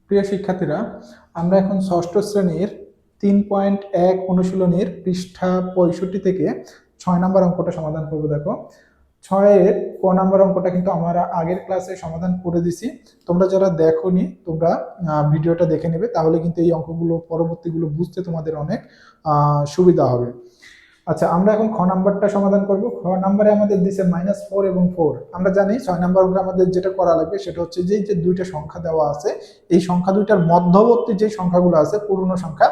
প্রিয় শিক্ষার্থীরা, আমরা এখন ষষ্ঠ শ্রেণীর 3.1 অনুশীলনীর পৃষ্ঠা 65 থেকে 6 নম্বর অঙ্কটা সমাধান করব। দেখো, 6-এর ক নম্বর অঙ্কটা কিন্তু আমরা আগের ক্লাসে সমাধান করে দিছি। তোমরা যারা দেখোনি তোমরা ভিডিওটা দেখে নেবে, তাহলে কিন্তু এই অঙ্কগুলো পরবর্তীগুলো বুঝতে তোমাদের অনেক সুবিধা হবে। আচ্ছা, আমরা এখন খ নাম্বারটা সমাধান করব। খ নাম্বারে আমাদের দিছে -4 এবং 4। আমরা জানি 6 নাম্বার অঙ্কে আমাদের যেটা করা লাগবে সেটা হচ্ছে যে দুইটা সংখ্যা দেওয়া আছে, এই সংখ্যা দুইটার মধ্যবর্তী যে সংখ্যাগুলো আছে পূর্ণ সংখ্যা,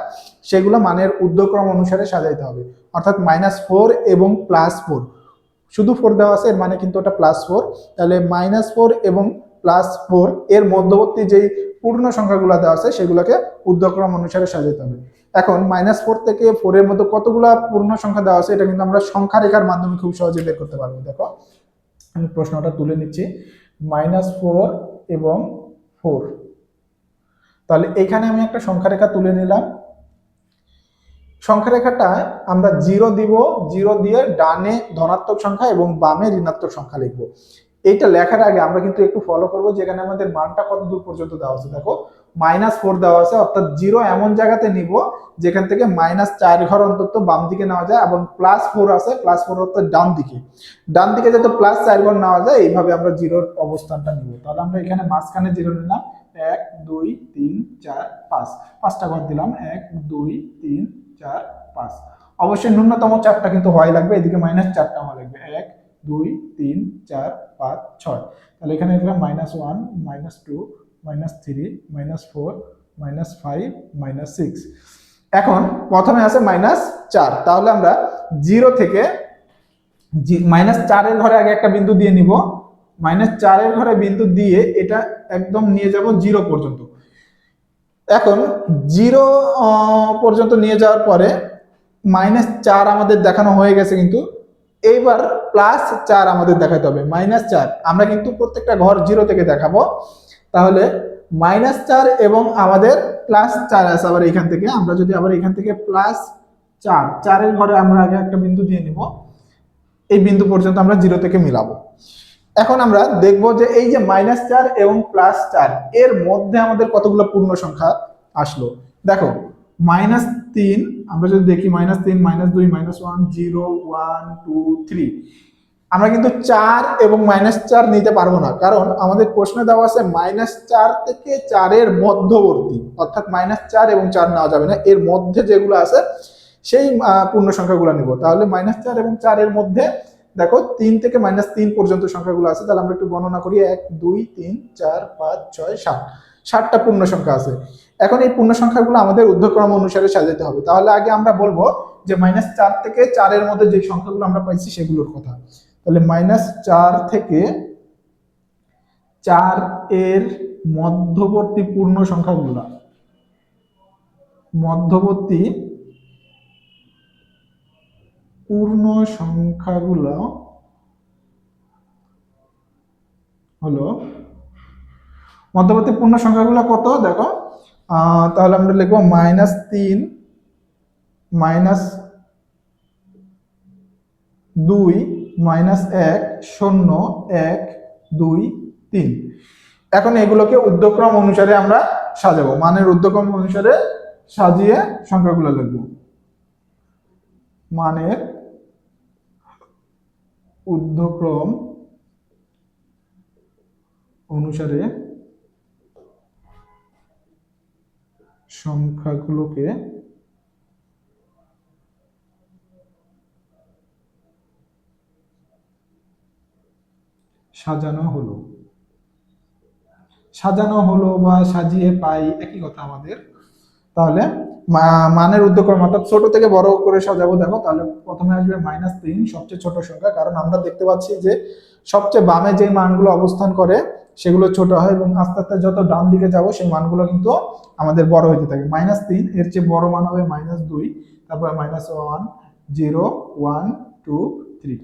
সেগুলো মানের ঊর্ধ্বক্রম অনুসারে সাজাইতে হবে। অর্থাৎ -4 এবং +4, শুধু 4 দেওয়া আছে, এর মানে কিন্তু ওটা +4। তাহলে -4 এবং +4 এর মধ্যবর্তী যেই পূর্ণ সংখ্যাগুলো দেওয়া আছে সেগুলোকে ঊর্ধ্বক্রম অনুসারে সাজাতে হবে। এখন -4 থেকে 4 এর মধ্যে কতগুলো পূর্ণ সংখ্যা দেওয়া আছে এটা কিন্তু আমরা সংখ্যা রেখার মাধ্যমে খুব সহজে বের করতে পারবো। দেখো, আমি প্রশ্নটা তুলে নিচ্ছি। -4 এবং 4, তাহলে এখানে আমি একটা সংখ্যা রেখা তুলে নিলাম। সংখ্যা রেখাটা আমরা 0 দিব, 0 দিয়ে ডানে ধনাত্মক সংখ্যা এবং বামে ঋণাত্মক সংখ্যা লিখবো। এইটা লেখার আগে আমরা কিন্তু একটু ফলো করবো যে এখানে আমাদের মানটা কত দূর পর্যন্ত দেওয়া আছে। দেখো, -4 দেওয়া আছে, অর্থাৎ 0 এমন জায়গাতে নিব যেখান থেকে -4 ঘর অন্তত বাম দিকে নেওয়া যায়, এবং +4 আছে, +4 অর্থাৎ ডান দিকে যাতে +4 ঘর নেওয়া যায়, এইভাবে আমরা 0-র অবস্থানটা নিব। তাহলে আমরা এখানে মাঝখানে 0 নিলাম, 1 2 3 4 5, 5টা ঘর দিলাম, 1 2 3 4 5। অবশ্যই ন্যূনতম 4টা কিন্তু হয় লাগবে, এদিকে -4টা হওয়া লাগবে, 1 2 3 4 5 6। তাহলে এখানে লিখলাম -1 -2 -3 -4 -5 -6। এখন প্রথমে আছে -4, তাহলে আমরা 0 থেকে -4 এর ঘরে আগে একটা বিন্দু দিয়ে নিব। -4 এর ঘরে বিন্দু দিয়ে এটা একদম নিয়ে যাব 0 পর্যন্ত। এখন 0 পর্যন্ত নিয়ে যাওয়ার পরে -4 আমাদের দেখানো হয়ে গেছে, কিন্তু এইবার +4 আমাদের দেখাতে হবে। -4 আমরা কিন্তু প্রত্যেকটা ঘর 0 থেকে দেখাবো। তাহলে -4 এবং আমাদের +4 আছে। আবার এখান থেকে আমরা যদি আবার এখান থেকে +4 এর ঘরে আমরা আগে একটা বিন্দু দিয়ে নিব, এই বিন্দু পর্যন্ত আমরা 0 থেকে মিলাবো। এখন আমরা দেখব যে এই যে -4 এবং +4 এর মধ্যে আমাদের কতগুলো পূর্ণ সংখ্যা আসলো। দেখো, -3 আমরা যদি দেখি, -3 -2 -1 0 1 2 3, আমরা কিন্তু 4 এবং -4 নিতে পারবো না, কারণ আমাদের প্রশ্নে দেওয়া আছে -4 থেকে 4 এর মধ্যবর্তী, অর্থাৎ -4 এবং 4 নেওয়া যাবে না, এর মধ্যে যেগুলো আছে সেই পূর্ণ সংখ্যাগুলো নিব। তাহলে -4 এবং 4 এর মধ্যে দেখো 3 থেকে -3 পর্যন্ত সংখ্যাগুলো আছে। তাহলে আমরা একটু গণনা করি, 1 2 3 4 5 6 7, 7টা পূর্ণ সংখ্যা আছে। এখন এই পূর্ণ সংখ্যাগুলো আমাদের ঊর্ধ্বক্রম অনুসারে সাজাতে হবে। তাহলে আগে আমরা বলবো যে -4 থেকে 4 এর মধ্যে যে সংখ্যাগুলো আমরা পাইছি সেগুলোর কথা। তাহলে -4 থেকে 4 এর মধ্যবর্তী পূর্ণ সংখ্যাগুলো, হলো মধ্যবর্তী পূর্ণ সংখ্যাগুলো কত দেখো। তাহলে আমরা লিখবো -3 -2 -1 0 1 2 3। এখন এগুলোকে ঊর্ধ্বক্রম অনুসারে আমরা সাজাবো, মানের ঊর্ধ্বক্রম অনুসারে সাজিয়ে সংখ্যাগুলো লিখবো। মানের ঊর্ধ্বক্রম অনুসারে সংখ্যাগুলোকে সাজানো হলো বা সাজিয়ে পাই, একই কথা আমাদের। তাহলে মানের ঊর্ধ্বক্রম অর্থাৎ ছোট থেকে বড় করে সাজাবো। দেখো, তাহলে প্রথমে আসবে -3, সবচেয়ে ছোট সংখ্যা, কারণ আমরা দেখতে পাচ্ছি যে সবচেয়ে বামে যে মানগুলো অবস্থান করে সেগুলো ছোট হয়, এবং আস্তে আস্তে যত ডান দিকে যাব সেই মানগুলো কিন্তু আমাদের বড় হতে থাকে। -3 এর চেয়ে বড় মান হবে -2, তারপরে -1 0 1 2 3।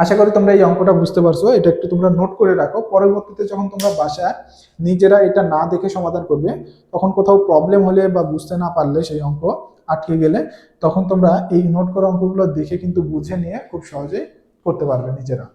আশা করি তোমরা এই অঙ্কটা বুঝতে পারছো। এটা একটু তোমরা নোট করে রাখো, পরবর্তীতে যখন তোমরা বাসায় নিজেরা এটা না দেখে সমাধান করবে, তখন কোথাও প্রবলেম হলে বা বুঝতে না পারলে, সেই অঙ্ক আটকে গেলে, তখন তোমরা এই নোট করা অঙ্কগুলো দেখে কিন্তু বুঝে নিয়ে খুব সহজেই করতে পারবে নিজেরা।